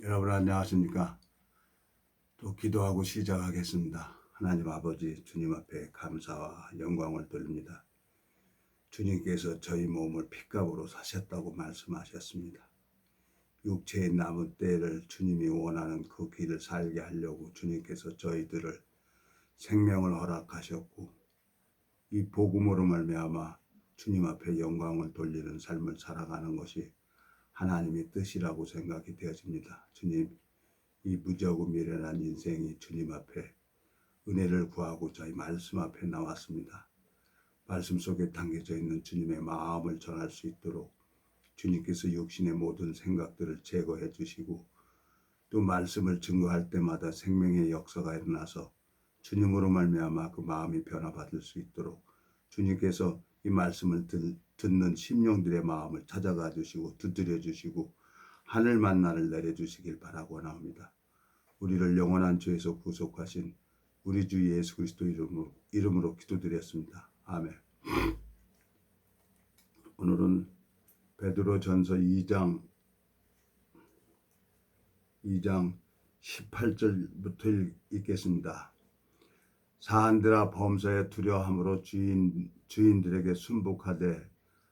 여러분 안녕하십니까? 또 기도하고 시작하겠습니다. 하나님 아버지 주님 앞에 감사와 영광을 돌립니다. 주님께서 저희 몸을 핏값으로 사셨다고 말씀하셨습니다. 육체의 남은 때를 주님이 원하는 그 길을 살게 하려고 주님께서 저희들을 생명을 허락하셨고 이 복음으로 말미암아 주님 앞에 영광을 돌리는 삶을 살아가는 것이 하나님의 뜻이라고 생각이 되어집니다. 주님, 이 무지하고 미련한 인생이 주님 앞에 은혜를 구하고 저희 말씀 앞에 나왔습니다. 말씀 속에 담겨져 있는 주님의 마음을 전할 수 있도록 주님께서 육신의 모든 생각들을 제거해 주시고 또 말씀을 증거할 때마다 생명의 역사가 일어나서 주님으로 말미암아 그 마음이 변화받을 수 있도록 주님께서 이 말씀을 듣는 심령들의 마음을 찾아가 주시고 두드려 주시고 하늘 만나를 내려주시길 바라고 나옵니다. 우리를 영원한 죄에서 구속하신 우리 주 예수 그리스도 이름으로 기도드렸습니다. 아멘. 오늘은 베드로전서 2장 18절부터 읽겠습니다. 사한들아 범사에 두려워함으로 주인들에게 순복하되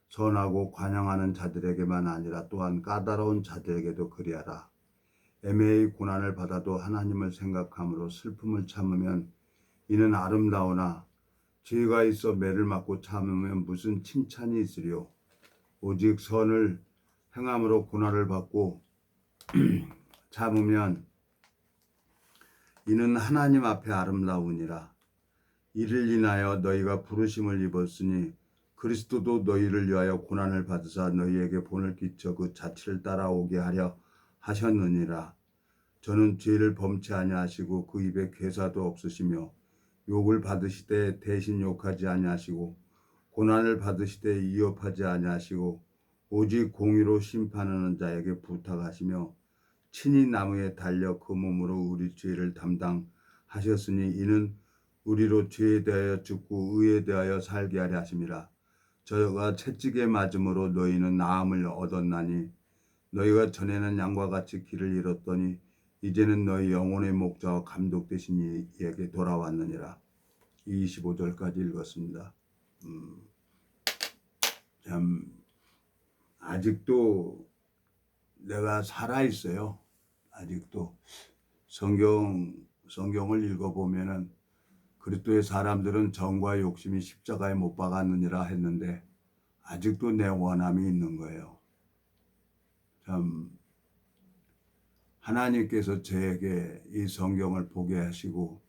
선하고 관용하는 자들에게만 아니라 또한 까다로운 자들에게도 그리하라. 애매히 고난을 받아도 하나님을 생각함으로 슬픔을 참으면 이는 아름다우나 죄가 있어 매를 맞고 참으면 무슨 칭찬이 있으리요. 오직 선을 행함으로 고난을 받고 참으면 이는 하나님 앞에 아름다우니라. 이를 인하여 너희가 부르심을 입었으니 그리스도도 너희를 위하여 고난을 받으사 너희에게 본을 끼쳐 그 자취를 따라오게 하려 하셨느니라. 저는 죄를 범치 아니하시고 그 입에 괴사도 없으시며 욕을 받으시되 대신 욕하지 아니하시고 고난을 받으시되 위협하지 아니하시고 오직 공의로 심판하는 자에게 부탁하시며 친히 나무에 달려 그 몸으로 우리 죄를 담당하셨으니 이는 우리로 죄에 대하여 죽고 의에 대하여 살게 하려 하심이라. 저가 채찍에 맞음으로 너희는 나음을 얻었나니 너희가 전에는 양과 같이 길을 잃었더니 이제는 너희 영혼의 목자와 감독 되신 이에게 돌아왔느니라. 25절까지 읽었습니다. 참 아직도 내가 살아있어요. 아직도 성경을 읽어보면은 그리스도의 사람들은 정과 욕심이 십자가에 못 박았느니라 했는데 아직도 내 원함이 있는 거예요. 참 하나님께서 저에게 이 성경을 보게 하시고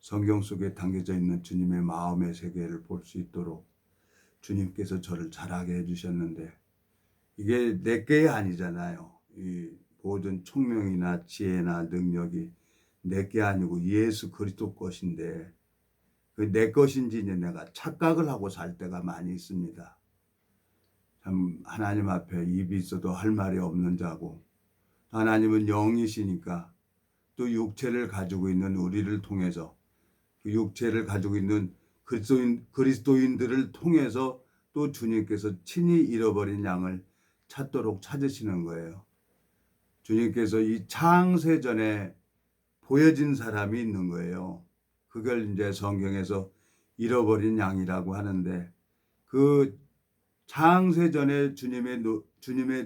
성경 속에 담겨져 있는 주님의 마음의 세계를 볼 수 있도록 주님께서 저를 자라게 해주셨는데 이게 내 게 아니잖아요. 이 모든 총명이나 지혜나 능력이 내 게 아니고 예수 그리스도 것인데 그 내 것인지 내가 착각을 하고 살 때가 많이 있습니다. 참 하나님 앞에 입이 있어도 할 말이 없는 자고 하나님은 영이시니까 또 육체를 가지고 있는 우리를 통해서 그 육체를 가지고 있는 그리스도인들을 통해서 또 주님께서 친히 잃어버린 양을 찾도록 찾으시는 거예요. 주님께서 이 창세전에 보여진 사람이 있는 거예요. 그걸 이제 성경에서 잃어버린 양이라고 하는데 그 창세전에 주님의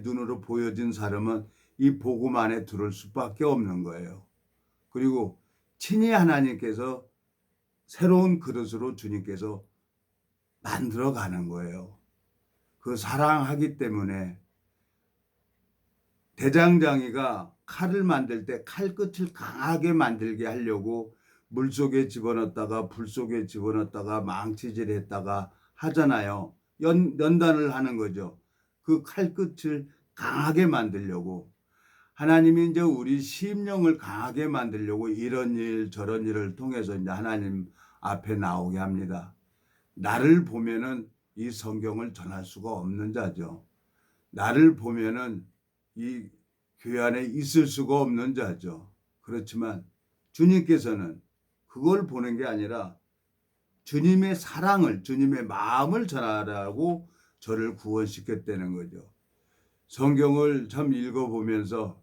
눈으로 보여진 사람은 이 복음 안에 들을 수밖에 없는 거예요. 그리고 친히 하나님께서 새로운 그릇으로 주님께서 만들어 가는 거예요. 그 사랑하기 때문에 대장장이가 칼을 만들 때 칼끝을 강하게 만들게 하려고 물속에 집어넣었다가 불속에 집어넣었다가 망치질했다가 하잖아요. 연단을 하는 거죠. 그 칼끝을 강하게 만들려고 하나님이 이제 우리 심령을 강하게 만들려고 이런 일 저런 일을 통해서 이제 하나님 앞에 나오게 합니다. 나를 보면은 이 성경을 전할 수가 없는 자죠. 나를 보면은 이 교회 안에 있을 수가 없는 자죠. 그렇지만 주님께서는 그걸 보는 게 아니라 주님의 사랑을, 주님의 마음을 전하라고 저를 구원시켰다는 거죠. 성경을 참 읽어보면서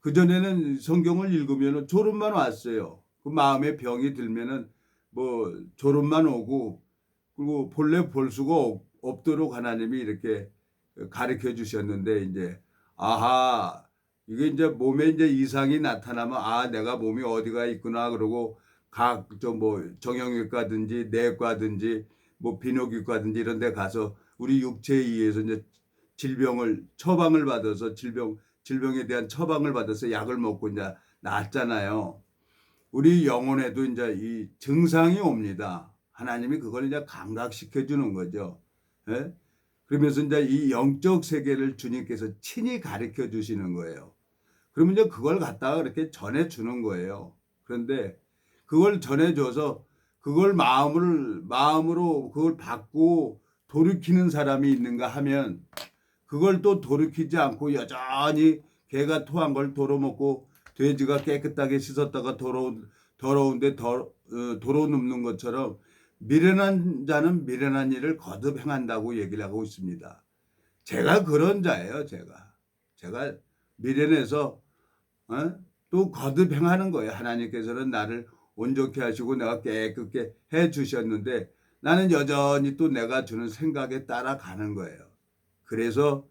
그전에는 성경을 읽으면 졸음만 왔어요. 그 마음에 병이 들면은 뭐 졸음만 오고, 그리고 본래 볼 수가 없도록 하나님이 이렇게 가르쳐 주셨는데, 이제 아하, 이게 이제 몸에 이제 이상이 나타나면 아, 내가 몸이 어디가 있구나 그러고 각 저 뭐 정형외과든지 내과든지 뭐 비뇨기과든지 이런 데 가서 우리 육체에 의해서 이제 질병을 처방을 받아서 질병에 대한 처방을 받아서 약을 먹고 이제 낫잖아요. 우리 영혼에도 이제 이 증상이 옵니다. 하나님이 그걸 이제 감각시켜 주는 거죠. 예? 그러면서 이제 이 영적 세계를 주님께서 친히 가르쳐 주시는 거예요. 그러면 이제 그걸 갖다가 이렇게 전해 주는 거예요. 그런데 그걸 전해 줘서 그걸 마음으로 그걸 받고 돌이키는 사람이 있는가 하면, 그걸 또 돌이키지 않고 여전히 개가 토한 걸 도로먹고 돼지가 깨끗하게 씻었다가 더러운데 도로 눕는 것처럼 미련한 자는 미련한 일을 거듭 행한다고 얘기를 하고 있습니다. 제가 그런 자예요. 제가 미련해서 또 거듭 행하는 거예요. 하나님께서는 나를 온전케 하시고 내가 깨끗게 해 주셨는데 나는 여전히 또 내가 주는 생각에 따라가는 거예요. 그래서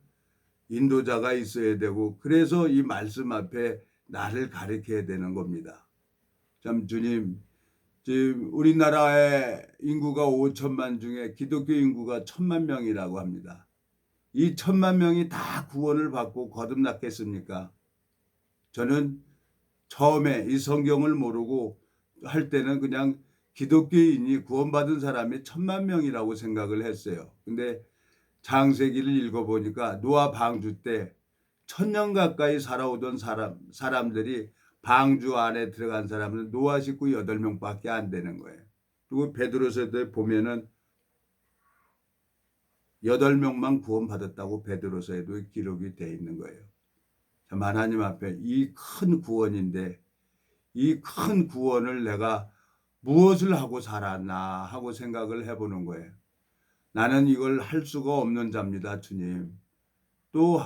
인도자가 있어야 되고, 그래서 이 말씀 앞에 나를 가리켜야 되는 겁니다. 참 주님, 지금 우리나라의 인구가 5천만 중에 기독교 인구가 1,000만 명이라고 합니다. 이 1,000만 명이 다 구원을 받고 거듭났겠습니까? 저는 처음에 이 성경을 모르고 할 때는 그냥 기독교인이 구원받은 사람이 1,000만 명이라고 생각을 했어요. 근데 창세기를 읽어보니까 노아 방주 때 1,000년 가까이 살아오던 사람들이 방주 안에 들어간 사람은 노아 식구 8명밖에 안 되는 거예요. 그리고 베드로서도 보면은 8명만 구원받았다고 베드로서에도 기록이 되어 있는 거예요. 참 하나님 앞에 이 큰 구원인데 이 큰 구원을 내가 무엇을 하고 살았나 하고 생각을 해보는 거예요. 나는 이걸 할 수가 없는 자입니다, 주님. 또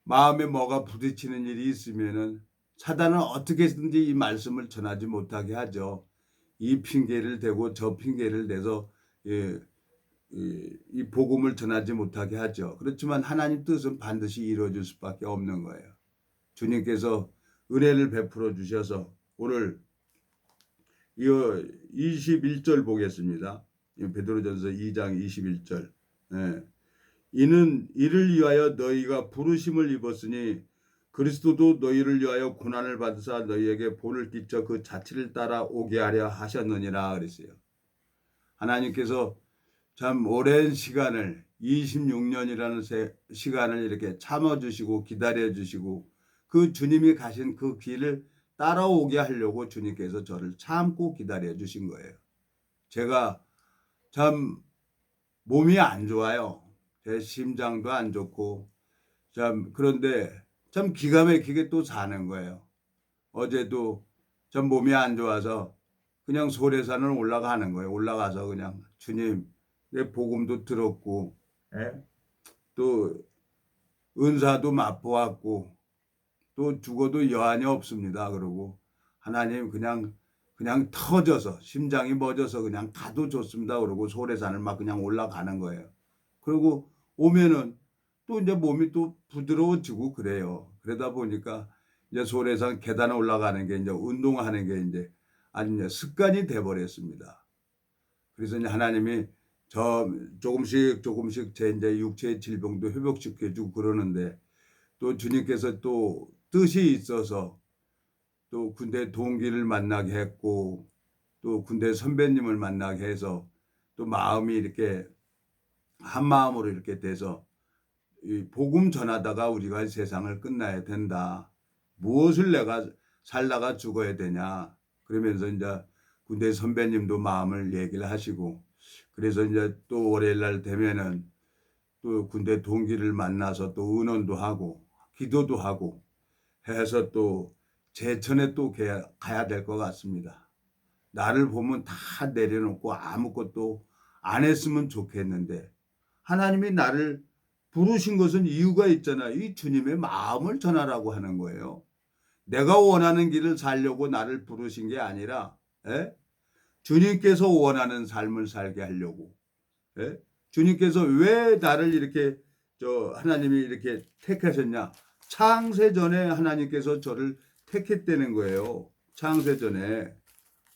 마음에 뭐가 부딪히는 일이 있으면은 사단은 어떻게든지 이 말씀을 전하지 못하게 하죠. 이 핑계를 대고 저 핑계를 대서 이 복음을 전하지 못하게 하죠. 그렇지만 하나님 뜻은 반드시 이루어질 수밖에 없는 거예요. 주님께서 은혜를 베풀어 주셔서 오늘 이 21절 보겠습니다. 베드로전서 2장 21절. 예. 이를 위하여 너희가 부르심을 입었으니 그리스도도 너희를 위하여 고난을 받으사 너희에게 본을 끼쳐 그 자취를 따라 오게 하려 하셨느니라 그랬어요. 하나님께서 참 오랜 시간을 26년이라는 시간을 이렇게 참아주시고 기다려주시고 그 주님이 가신 그 길을 따라오게 하려고 주님께서 저를 참고 기다려주신 거예요. 제가 참 몸이 안 좋아요. 제 심장도 안 좋고 참 그런데 참 기가 막히게 또 사는 거예요. 어제도 참 몸이 안 좋아서 그냥 소래산을 올라가는 거예요. 올라가서 그냥 주님 내 복음도 들었고 또 은사도 맛보았고 또 죽어도 여한이 없습니다. 그러고 하나님 그냥 터져서 심장이 멎어서 그냥 가도 좋습니다. 그러고 소래산을 막 그냥 올라가는 거예요. 그리고 오면은 또 이제 몸이 또 부드러워지고 그래요. 그러다 보니까 이제 소래산 계단 올라가는 게 이제 운동하는 게 이제 아주 이제 습관이 돼 버렸습니다. 그래서 이제 하나님이 저 조금씩 제 이제 육체의 질병도 회복시켜 주고 그러는데, 또 주님께서 또 뜻이 있어서 또 군대 동기를 만나게 했고 또 군대 선배님을 만나게 해서 또 마음이 이렇게 한 마음으로 이렇게 돼서 이 복음 전하다가 우리가 세상을 끝나야 된다. 무엇을 내가 살다가 죽어야 되냐. 그러면서 이제 군대 선배님도 마음을 얘기를 하시고, 그래서 이제 또 월요일 날 되면은 또 군대 동기를 만나서 또 의논도 하고 기도도 하고 해서 또 제천에 또 가야 될 것 같습니다. 나를 보면 다 내려놓고 아무것도 안 했으면 좋겠는데 하나님이 나를 부르신 것은 이유가 있잖아요. 이 주님의 마음을 전하라고 하는 거예요. 내가 원하는 길을 살려고 나를 부르신 게 아니라 예? 주님께서 원하는 삶을 살게 하려고 예? 주님께서 왜 나를 이렇게 하나님이 이렇게 택하셨냐? 창세전에 하나님께서 저를 택했다는 거예요. 창세전에.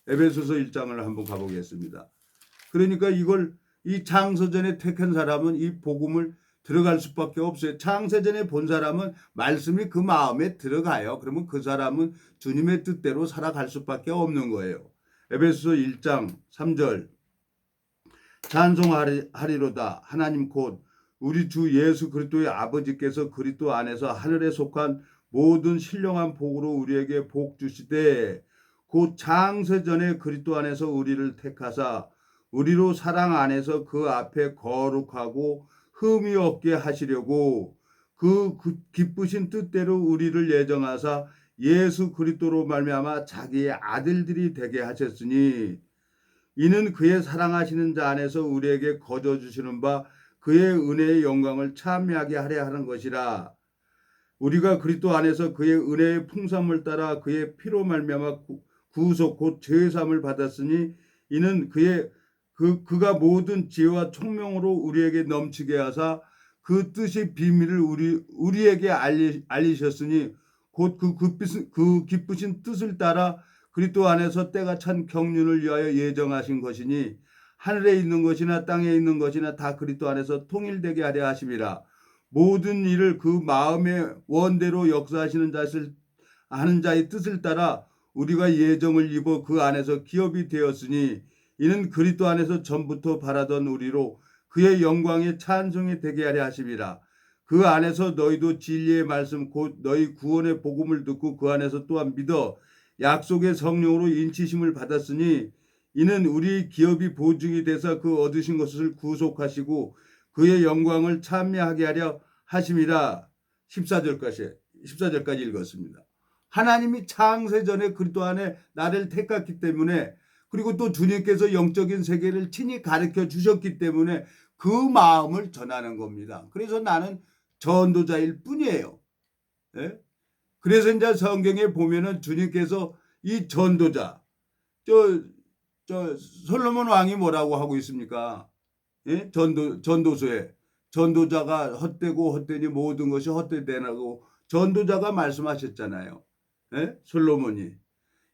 에베소서 1장을 한번 가보겠습니다. 그러니까 이 창세전에 택한 사람은 이 복음을 들어갈 수밖에 없어요. 창세전에 본 사람은 말씀이 그 마음에 들어가요. 그러면 그 사람은 주님의 뜻대로 살아갈 수밖에 없는 거예요. 에베소서 1장 3절 찬송하리로다. 하나님 곧 우리 주 예수 그리스도의 아버지께서 그리스도 안에서 하늘에 속한 모든 신령한 복으로 우리에게 복 주시되 곧 창세전에 그리스도 안에서 우리를 택하사 우리로 사랑 안에서 그 앞에 거룩하고 흠이 없게 하시려고 그 기쁘신 뜻대로 우리를 예정하사 예수 그리스도로 말미암아 자기의 아들들이 되게 하셨으니 이는 그의 사랑하시는 자 안에서 우리에게 거저 주시는 바 그의 은혜의 영광을 찬미하게 하려 하는 것이라. 우리가 그리스도 안에서 그의 은혜의 풍성을 따라 그의 피로 말미암아 구속 곧 죄사함을 받았으니 이는 그가 모든 지혜와 총명으로 우리에게 넘치게 하사 그 뜻의 비밀을 우리에게 알리셨으니 곧 그 기쁘신 뜻을 따라 그리스도 안에서 때가 찬 경륜을 위하여 예정하신 것이니 하늘에 있는 것이나 땅에 있는 것이나 다 그리스도 안에서 통일되게 하려 하심이라. 모든 일을 그 마음의 원대로 역사하시는 하는 자의 뜻을 따라 우리가 예정을 입어 그 안에서 기업이 되었으니 이는 그리스도 안에서 전부터 바라던 우리로 그의 영광의 찬송이 되게 하려 하심이라. 그 안에서 너희도 진리의 말씀 곧 너희 구원의 복음을 듣고 그 안에서 또한 믿어 약속의 성령으로 인치심을 받았으니 이는 우리 기업이 보증이 돼서 그 얻으신 것을 구속하시고 그의 영광을 찬미하게 하려 하심이라. 14절까지 읽었습니다. 하나님이 창세전에 그리스도 안에 나를 택했기 때문에 그리고 또 주님께서 영적인 세계를 친히 가르쳐 주셨기 때문에 그 마음을 전하는 겁니다. 그래서 나는 전도자일 뿐이에요. 예? 그래서 이제 성경에 보면은 주님께서 이 전도자, 솔로몬 왕이 뭐라고 하고 있습니까? 예? 전도서에 전도자가 헛되고 헛되니 모든 것이 헛되되라고 전도자가 말씀하셨잖아요. 예? 솔로몬이.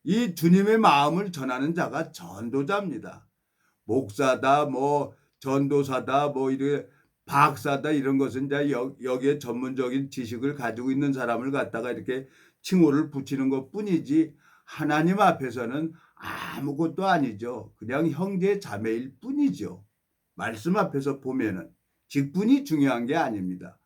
이 주님의 마음을 전하는 자가 전도자입니다. 목사다, 전도사다, 이렇게 박사다 이런 것은 이제 여기에 전문적인 지식을 가지고 있는 사람을 갖다가 이렇게 칭호를 붙이는 것 뿐이지 하나님 앞에서는 아무것도 아니죠. 그냥 형제 자매일 뿐이죠. 말씀 앞에서 보면은 직분이 중요한 게 아닙니다.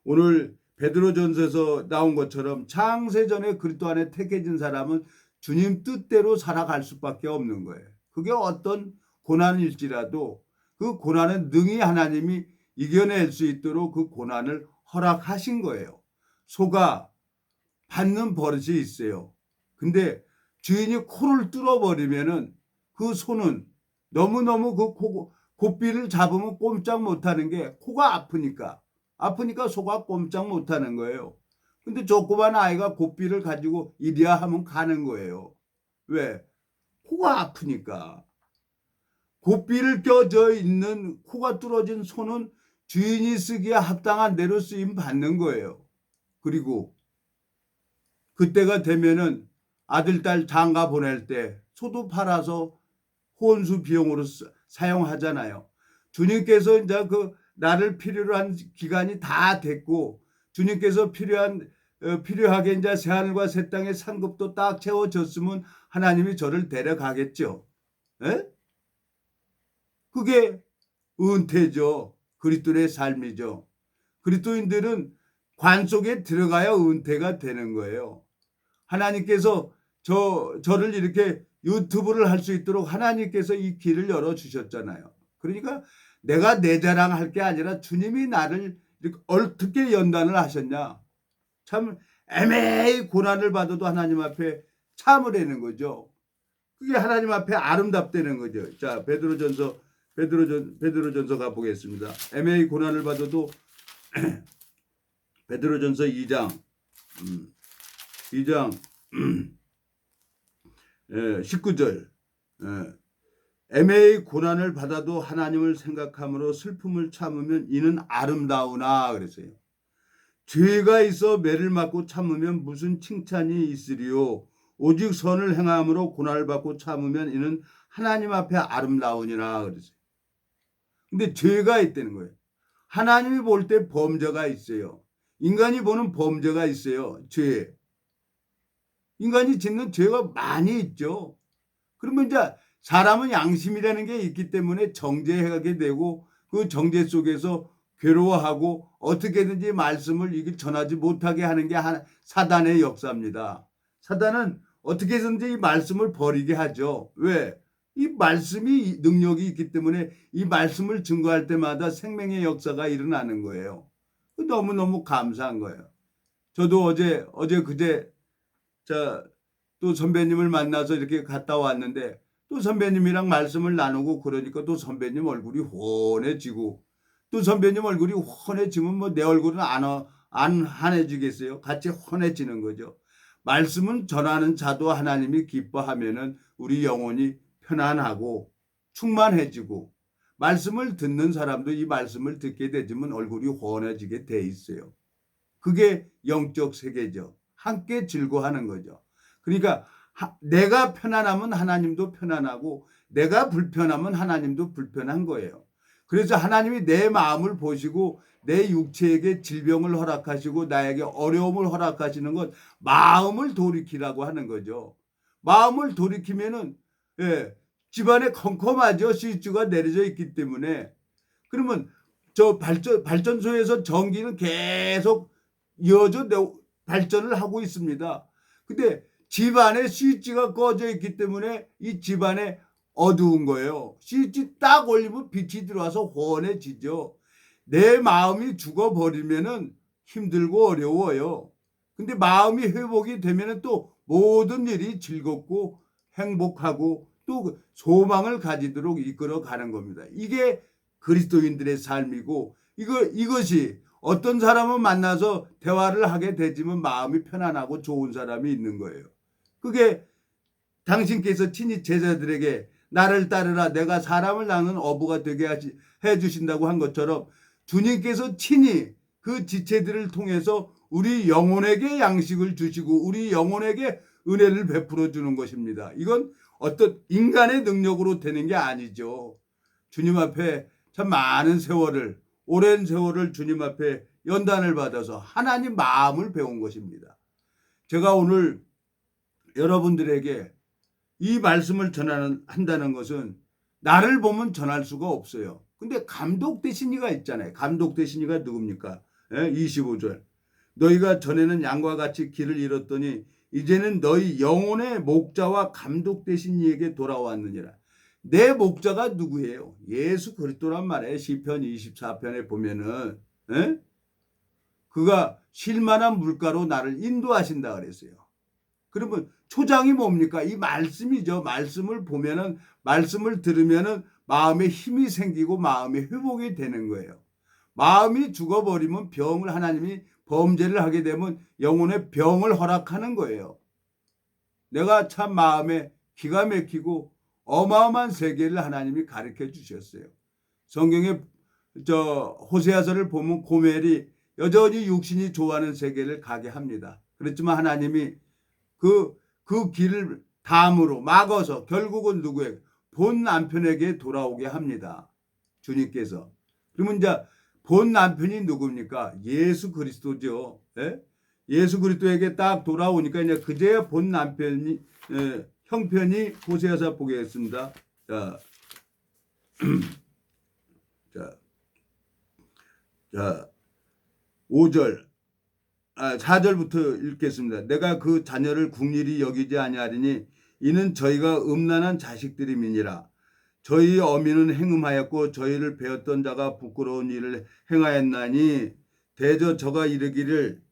오늘 베드로전서에서 나온 것처럼 창세전에 그리스도 안에 택해진 사람은 주님 뜻대로 살아갈 수밖에 없는 거예요. 그게 어떤 고난일지라도 그 고난은 능히 하나님이 이겨낼 수 있도록 그 고난을 허락하신 거예요. 소가 받는 버릇이 있어요. 근데 주인이 코를 뚫어버리면은 그 소는 너무너무 그 고삐를 잡으면 꼼짝 못하는 게 코가 아프니까 소가 꼼짝 못하는 거예요. 근데 조그만 아이가 고삐를 가지고 이리야 하면 가는 거예요. 왜? 코가 아프니까. 고삐를 껴져 있는 코가 뚫어진 소는 주인이 쓰기에 합당한 대로 쓰임 받는 거예요. 그리고 그때가 되면은 아들, 딸 장가 보낼 때 소도 팔아서 혼수 비용으로 사용하잖아요. 주님께서 이제 나를 필요로 한 기간이 다 됐고 주님께서 필요하게 이제 새하늘과 새 땅의 상급도 딱 채워졌으면 하나님이 저를 데려가겠죠. 에? 그게 은퇴죠. 그리스도의 삶이죠. 그리스도인들은 관 속에 들어가야 은퇴가 되는 거예요. 하나님께서 저를 이렇게 유튜브를 할 수 있도록 하나님께서 이 길을 열어주셨잖아요. 그러니까 내가 내 자랑할 게 아니라 주님이 나를 이렇게 어떻게 연단을 하셨냐. 참 애매히 고난을 받아도 하나님 앞에 참으라는 거죠. 그게 하나님 앞에 아름답다는 거죠. 자, 베드로전서 가보겠습니다. 애매히 고난을 받아도 베드로전서 2장 19절 애매히 고난을 받아도 하나님을 생각함으로 슬픔을 참으면 이는 아름다우나 그랬어요. 죄가 있어 매를 맞고 참으면 무슨 칭찬이 있으리요. 오직 선을 행함으로 고난을 받고 참으면 이는 하나님 앞에 아름다우니라 그랬어요. 근데 죄가 있다는 거예요. 하나님이 볼 때 범죄가 있어요. 인간이 보는 범죄가 있어요. 죄. 인간이 짓는 죄가 많이 있죠. 그러면 이제 사람은 양심이라는 게 있기 때문에 정죄하게 되고 그 정죄 속에서 괴로워하고 어떻게든지 말씀을 이게 전하지 못하게 하는 게 사단의 역사입니다. 사단은 어떻게든지 이 말씀을 버리게 하죠. 왜? 이 말씀이 능력이 있기 때문에 이 말씀을 증거할 때마다 생명의 역사가 일어나는 거예요. 너무너무 감사한 거예요. 저도 어제 그제 또 선배님을 만나서 이렇게 갔다 왔는데 또 선배님이랑 말씀을 나누고 그러니까 또 선배님 얼굴이 훤해지고 또 선배님 얼굴이 훤해지면 뭐 내 얼굴은 안 환해지겠어요? 같이 훤해지는 거죠. 말씀은 전하는 자도 하나님이 기뻐하면은 우리 영혼이 편안하고 충만해지고 말씀을 듣는 사람도 이 말씀을 듣게 되지만 얼굴이 훤해지게 돼 있어요. 그게 영적 세계죠. 함께 즐거워하는 거죠. 그러니까 내가 편안하면 하나님도 편안하고 내가 불편하면 하나님도 불편한 거예요. 그래서 하나님이 내 마음을 보시고 내 육체에게 질병을 허락하시고 나에게 어려움을 허락하시는 건 마음을 돌이키라고 하는 거죠. 마음을 돌이키면은 집안에 컴컴하죠. 스위치가 내려져 있기 때문에. 그러면 저 발전소에서 전기는 계속 이어져 발전을 하고 있습니다. 근데 집안에 스위치가 꺼져 있기 때문에 이 집안에 어두운 거예요. 스위치 딱 올리면 빛이 들어와서 훤해지죠. 내 마음이 죽어버리면은 힘들고 어려워요. 근데 마음이 회복이 되면은 또 모든 일이 즐겁고 행복하고 또 소망을 가지도록 이끌어 가는 겁니다. 이게 그리스도인들의 삶이고 이것이 어떤 사람은 만나서 대화를 하게 되지만 마음이 편안하고 좋은 사람이 있는 거예요. 그게 당신께서 친히 제자들에게 나를 따르라 내가 사람을 낳는 어부가 되게 해주신다고 한 것처럼 주님께서 친히 그 지체들을 통해서 우리 영혼에게 양식을 주시고 우리 영혼에게 은혜를 베풀어 주는 것입니다. 이건 어떤 인간의 능력으로 되는 게 아니죠. 주님 앞에 참 많은 세월을 오랜 세월을 주님 앞에 연단을 받아서 하나님 마음을 배운 것입니다. 제가 오늘 여러분들에게 이 말씀을 한다는 것은 나를 보면 전할 수가 없어요. 근데 감독되신 이가 있잖아요. 감독되신 이가 누굽니까? 25절. 너희가 전에는 양과 같이 길을 잃었더니 이제는 너희 영혼의 목자와 감독되신 이에게 돌아왔느니라. 내 목자가 누구예요? 예수 그리스도란 말이에요. 시편 24편에 보면은 그가 쉴만한 물가로 나를 인도하신다 그랬어요. 그러면 초장이 뭡니까? 이 말씀이죠. 말씀을 보면은 말씀을 들으면은 마음에 힘이 생기고 마음이 회복이 되는 거예요. 마음이 죽어버리면 병을 하나님이 범죄를 하게 되면 영혼의 병을 허락하는 거예요. 내가 참 마음에 기가 막히고 어마어마한 세계를 하나님이 가르쳐 주셨어요. 성경에 호세아서를 보면 고멜이 여전히 육신이 좋아하는 세계를 가게 합니다. 그렇지만 하나님이 그 길을 담으로 막아서 결국은 누구에게? 본 남편에게 돌아오게 합니다. 주님께서. 그러면 이제 본 남편이 누굽니까? 예수 그리스도죠. 예수 그리스도에게 딱 돌아오니까 이제 그제야 본 남편이 형편이 호세아서 보겠습니다. 자 5절 4절부터 읽겠습니다. 내가 그 자녀를 국리리 여기지 아니하리니 이는 저희가 음란한 자식들임이니라. 저희 어미는 행음하였고 저희를 배웠던 자가 부끄러운 일을 행하였나니 대저 저가 이르기를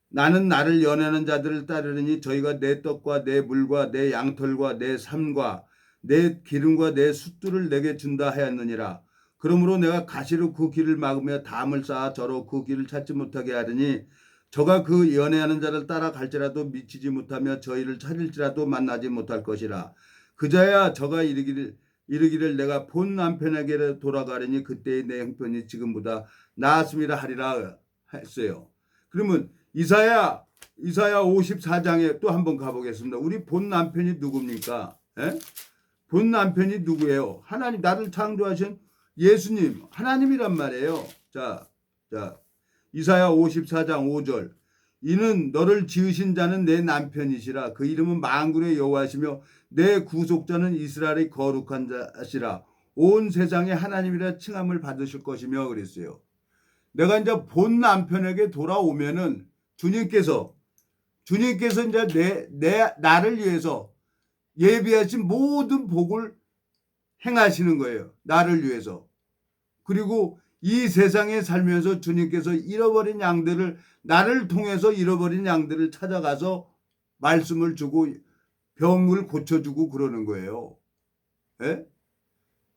나는 나를 연하는 자들을 따르니 저희가 내 떡과 내 물과 내 양털과 내 삶과 내 기름과 내 숫들을 내게 준다 하였느니라. 그러므로 내가 가시로 그 길을 막으며 담을 쌓아 저로 그 길을 찾지 못하게 하리니 저가 그 연애하는 자를 따라갈지라도 미치지 못하며 저희를 찾을지라도 만나지 못할 것이라. 그자야 저가 이르기를 내가 본 남편에게 돌아가려니 그때의 내 형편이 지금보다 나았음이라 하리라 했어요. 그러면 이사야 54장에 또 한번 가보겠습니다. 우리 본 남편이 누굽니까? 에? 본 남편이 누구예요? 하나님, 나를 창조하신 예수님, 하나님이란 말이에요. 자, 이사야 54장 5절. 이는 너를 지으신 자는 내 남편이시라. 그 이름은 만군의 여호와시며 내 구속자는 이스라엘의 거룩한 자시라. 온 세상에 하나님이라 칭함을 받으실 것이며 그랬어요. 내가 이제 본 남편에게 돌아오면은 주님께서 이제 나를 위해서 예비하신 모든 복을 행하시는 거예요. 나를 위해서. 그리고 이 세상에 살면서 주님께서 잃어버린 양들을, 나를 통해서 잃어버린 양들을 찾아가서 말씀을 주고 병을 고쳐주고 그러는 거예요. 예?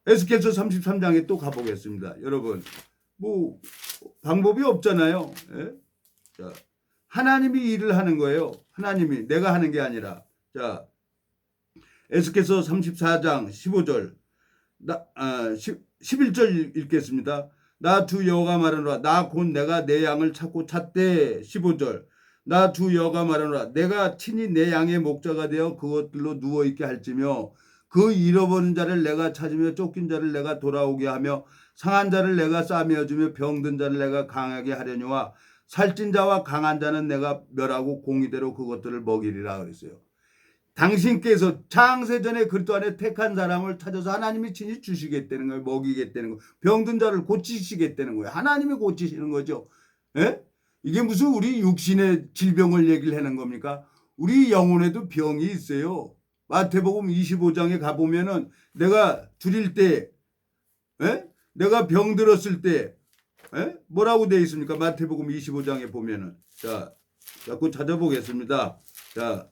에스겔서 33장에 또 가보겠습니다. 여러분, 뭐 방법이 없잖아요. 예? 자, 하나님이 일을 하는 거예요. 하나님이, 내가 하는 게 아니라. 자, 에스겔서 34장 15절 11절 읽겠습니다. 나 주 여호와가 말하노라. 나 곧 내가 내 양을 찾고 찾되. 15절. 나 주 여호와가 말하노라. 내가 친히 내 양의 목자가 되어 그것들로 누워있게 할지며 그 잃어버린 자를 내가 찾으며 쫓긴 자를 내가 돌아오게 하며 상한 자를 내가 싸매어 주며 병든 자를 내가 강하게 하려니와 살찐 자와 강한 자는 내가 멸하고 공의대로 그것들을 먹이리라 그랬어요. 당신께서 창세전에 그리스도 안에 택한 사람을 찾아서 하나님이 친히 주시겠다는 거예요. 먹이겠다는 거예요. 병든 자를 고치시겠다는 거예요. 하나님이 고치시는 거죠. 예? 이게 무슨 우리 육신의 질병을 얘기를 하는 겁니까? 우리 영혼에도 병이 있어요. 마태복음 25장에 가보면은 내가 줄일 때, 예? 내가 병들었을 때, 예? 뭐라고 되어 있습니까? 마태복음 25장에 보면은. 자, 자꾸 찾아보겠습니다. 자,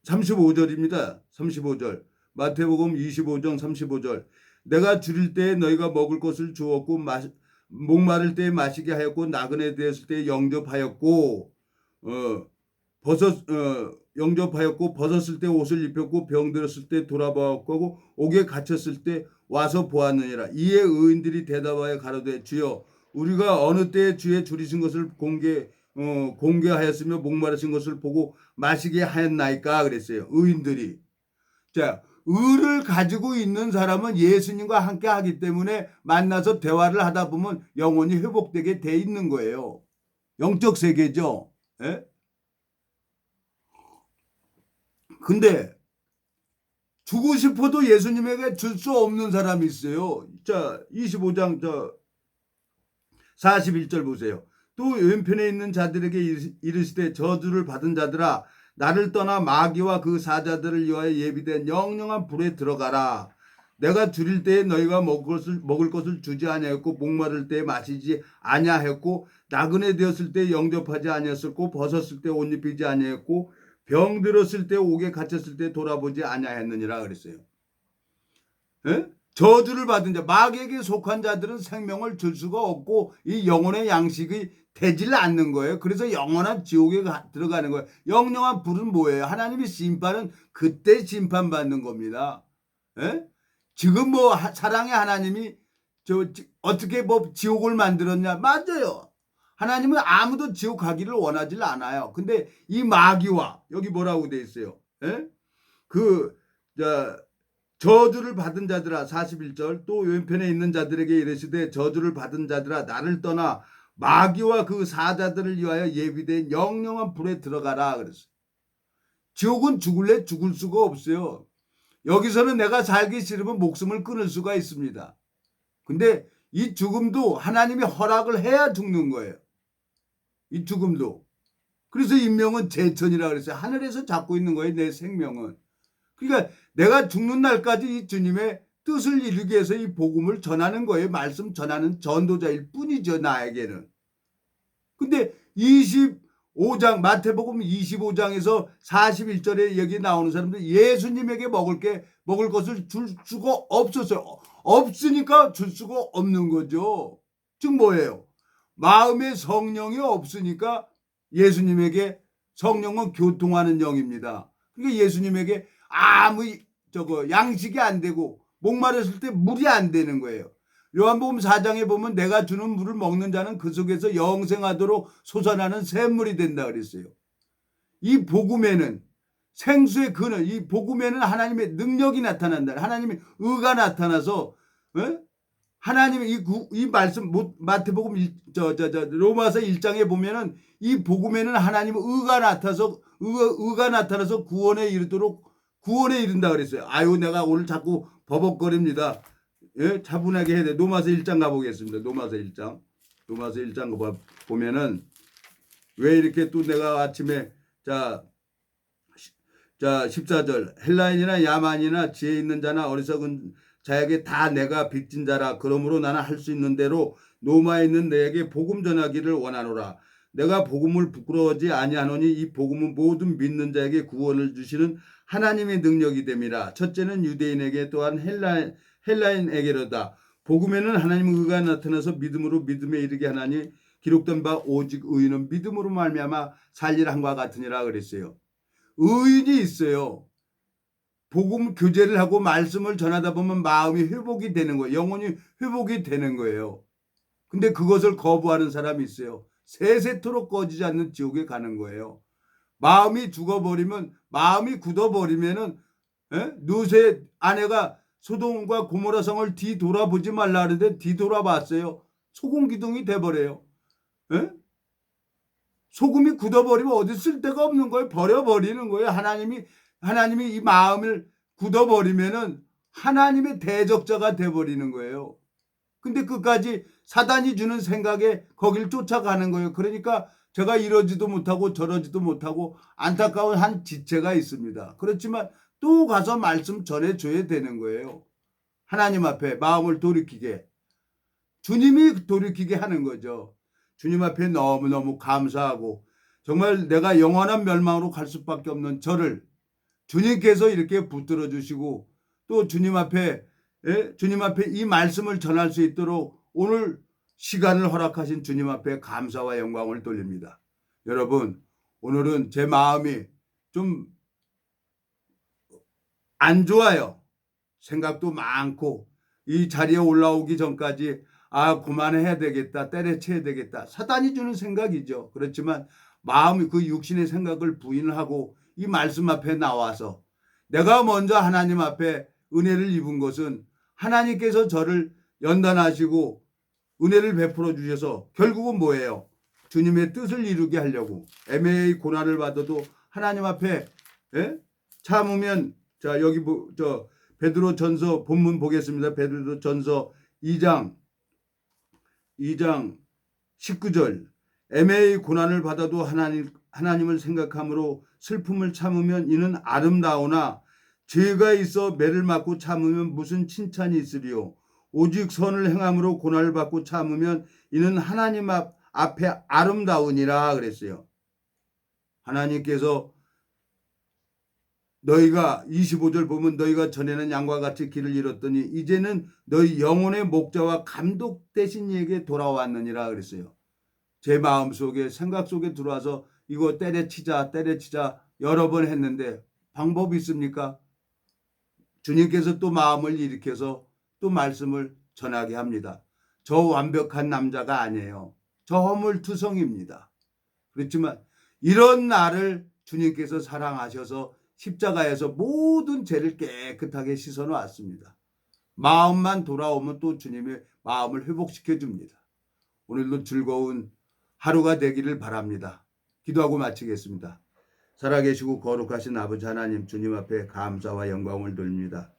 35절입니다. 35절. 마태복음 25장 35절. 내가 줄일 때에 너희가 먹을 것을 주었고 목마를 때에 마시게 하였고 나그네 되었을 때에 영접하였고 영접하였고 벗었을 때 옷을 입혔고 병들었을 때 돌아보았고 옥에 갇혔을 때 와서 보았느니라. 이에 의인들이 대답하여 가로되 주여 우리가 어느 때에 주의 줄이신 것을 공개하였으며 목마르신 것을 보고 마시게 하였나이까 그랬어요. 의인들이. 자, 의를 가지고 있는 사람은 예수님과 함께 하기 때문에 만나서 대화를 하다 보면 영혼이 회복되게 돼 있는 거예요. 영적 세계죠. 예? 근데 주고 싶어도 예수님에게 줄 수 없는 사람이 있어요. 자, 25장 41절 보세요. 또 왼편에 있는 자들에게 이르시되 저주를 받은 자들아 나를 떠나 마귀와 그 사자들을 위하여 예비된 영영한 불에 들어가라. 내가 줄일 때에 너희가 먹을 것을 주지 아니하였고 목마를 때에 마시지 아니하였고 나그네 되었을 때 영접하지 아니하였고 벗었을 때 옷 입히지 아니하였고 병들었을 때 옥에 갇혔을 때 돌아보지 아니하였느니라 그랬어요. 에? 저주를 받은 자, 마귀에게 속한 자들은 생명을 줄 수가 없고 이 영혼의 양식이 되질 않는 거예요. 그래서 영원한 지옥에 들어가는 거예요. 영영한 불은 뭐예요? 하나님의 심판은 그때 심판받는 겁니다. 에? 지금 뭐 사랑의 하나님이 어떻게 뭐 지옥을 만들었냐? 맞아요. 하나님은 아무도 지옥 가기를 원하질 않아요. 근데 이 마귀와 여기 뭐라고 돼 있어요? 에? 저주를 받은 자들아 41절 또 왼편에 있는 자들에게 이르시되 저주를 받은 자들아 나를 떠나 마귀와 그 사자들을 위하여 예비된 영영한 불에 들어가라 그랬어요. 지옥은 죽을래 죽을 수가 없어요. 여기서는 내가 살기 싫으면 목숨을 끊을 수가 있습니다. 근데 이 죽음도 하나님이 허락을 해야 죽는 거예요. 이 죽음도. 그래서 인명은 제천이라 그랬어요. 하늘에서 잡고 있는 거예요. 내 생명은. 그러니까 내가 죽는 날까지 이 주님의 뜻을 이루기 위해서 이 복음을 전하는 거예요. 말씀 전하는 전도자일 뿐이죠. 나에게는. 근데 25장 마태복음 25장에서 41절에 여기 나오는 사람들 예수님에게 먹을 것을 줄 수가 없었어요. 없으니까 줄 수가 없는 거죠. 즉 뭐예요? 마음에 성령이 없으니까 예수님에게 성령은 교통하는 영입니다. 그러니까 예수님에게 아무 양식이 안 되고 목마르실 때 물이 안 되는 거예요. 요한복음 4장에 보면 내가 주는 물을 먹는 자는 그 속에서 영생하도록 솟아나는 샘물이 된다 그랬어요. 이 복음에는 생수의 근원, 이 복음에는 하나님의 능력이 나타난다. 하나님의 의가 나타나서 하나님의 이 말씀 마태복음 로마서 1장에 보면은 이 복음에는 하나님의 의가 나타나서 구원에 이른다 그랬어요. 아유 내가 오늘 자꾸 버벅거립니다. 예? 차분하게 해야 돼. 로마서 1장 가보겠습니다. 로마서 1장 보면은 왜 이렇게 또 내가 아침에 자 14절 헬라인이나 야만이나 지혜 있는 자나 어리석은 자에게 다 내가 빚진 자라. 그러므로 나는 할 수 있는 대로 로마에 있는 내게 복음 전하기를 원하노라. 내가 복음을 부끄러워하지 아니하노니 이 복음은 모든 믿는 자에게 구원을 주시는 하나님의 능력이 됨이라. 첫째는 유대인에게 또한 헬라인에게로다. 복음에는 하나님의 의가 나타나서 믿음으로 믿음에 이르게 하나니 기록된 바 오직 의인은 믿음으로 말미암아 살리라 한과 같으니라 그랬어요. 의인이 있어요. 복음 교제를 하고 말씀을 전하다 보면 마음이 회복이 되는 거예요. 영혼이 회복이 되는 거예요. 근데 그것을 거부하는 사람이 있어요. 세세토록 꺼지지 않는 지옥에 가는 거예요. 마음이 죽어버리면, 마음이 굳어버리면은 누세 아내가 소돔과 고모라 성을 뒤돌아보지 말라 하는데 뒤돌아봤어요. 소금 기둥이 돼버려요. 소금이 굳어버리면 어디 쓸 데가 없는 거예요. 버려버리는 거예요. 하나님이 이 마음을 굳어버리면은 하나님의 대적자가 돼버리는 거예요. 근데 끝까지 사단이 주는 생각에 거길 쫓아가는 거예요. 그러니까 제가 이러지도 못하고 저러지도 못하고 안타까운 한 지체가 있습니다. 그렇지만 또 가서 말씀 전해줘야 되는 거예요. 하나님 앞에 마음을 돌이키게, 주님이 돌이키게 하는 거죠. 주님 앞에 너무너무 감사하고 정말 내가 영원한 멸망으로 갈 수밖에 없는 저를 주님께서 이렇게 붙들어 주시고 또 주님 앞에 이 말씀을 전할 수 있도록 오늘 시간을 허락하신 주님 앞에 감사와 영광을 돌립니다. 여러분, 오늘은 제 마음이 좀 안 좋아요. 생각도 많고 이 자리에 올라오기 전까지 그만해야 되겠다, 때려쳐야 되겠다. 사단이 주는 생각이죠. 그렇지만 마음이 그 육신의 생각을 부인하고 이 말씀 앞에 나와서 내가 먼저 하나님 앞에 은혜를 입은 것은 하나님께서 저를 연단하시고 은혜를 베풀어 주셔서 결국은 뭐예요? 주님의 뜻을 이루게 하려고 애매히 고난을 받아도 하나님 앞에 참으면 자 여기 베드로 전서 본문 보겠습니다. 베드로 전서 2장 19절 애매히 고난을 받아도 하나님을 생각함으로 슬픔을 참으면 이는 아름다우나 죄가 있어 매를 맞고 참으면 무슨 칭찬이 있으리요. 오직 선을 행함으로 고난을 받고 참으면 이는 하나님 앞에 아름다우니라 그랬어요. 하나님께서 너희가 25절 보면 너희가 전에는 양과 같이 길을 잃었더니 이제는 너희 영혼의 목자와 감독 되신 이에게 돌아왔느니라 그랬어요. 제 마음속에 생각 속에 들어와서 이거 때려치자 여러 번 했는데 방법이 있습니까? 주님께서 또 마음을 일으켜서 또 말씀을 전하게 합니다. 저 완벽한 남자가 아니에요. 저 허물투성입니다. 그렇지만 이런 나를 주님께서 사랑하셔서 십자가에서 모든 죄를 깨끗하게 씻어놓았습니다. 마음만 돌아오면 또 주님의 마음을 회복시켜 줍니다. 오늘도 즐거운 하루가 되기를 바랍니다. 기도하고 마치겠습니다. 살아계시고 거룩하신 아버지 하나님, 주님 앞에 감사와 영광을 돌립니다.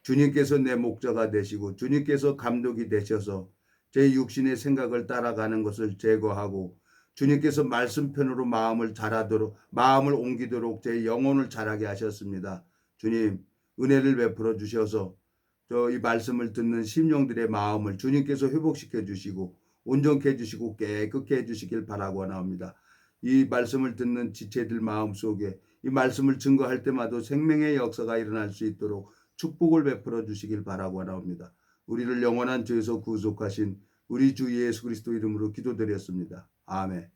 주님께서 내 목자가 되시고 주님께서 감독이 되셔서 제 육신의 생각을 따라가는 것을 제거하고 주님께서 말씀편으로 마음을 옮기도록 제 영혼을 자라게 하셨습니다. 주님, 은혜를 베풀어 주셔서 이 말씀을 듣는 심령들의 마음을 주님께서 회복시켜 주시고 온전케 해주시고 깨끗게 해주시길 바라고 나옵니다. 이 말씀을 듣는 지체들 마음속에 이 말씀을 증거할 때마다 생명의 역사가 일어날 수 있도록 축복을 베풀어 주시길 바라고 나옵니다. 우리를 영원한 죄에서 구속하신 우리 주 예수 그리스도 이름으로 기도드렸습니다. 아멘.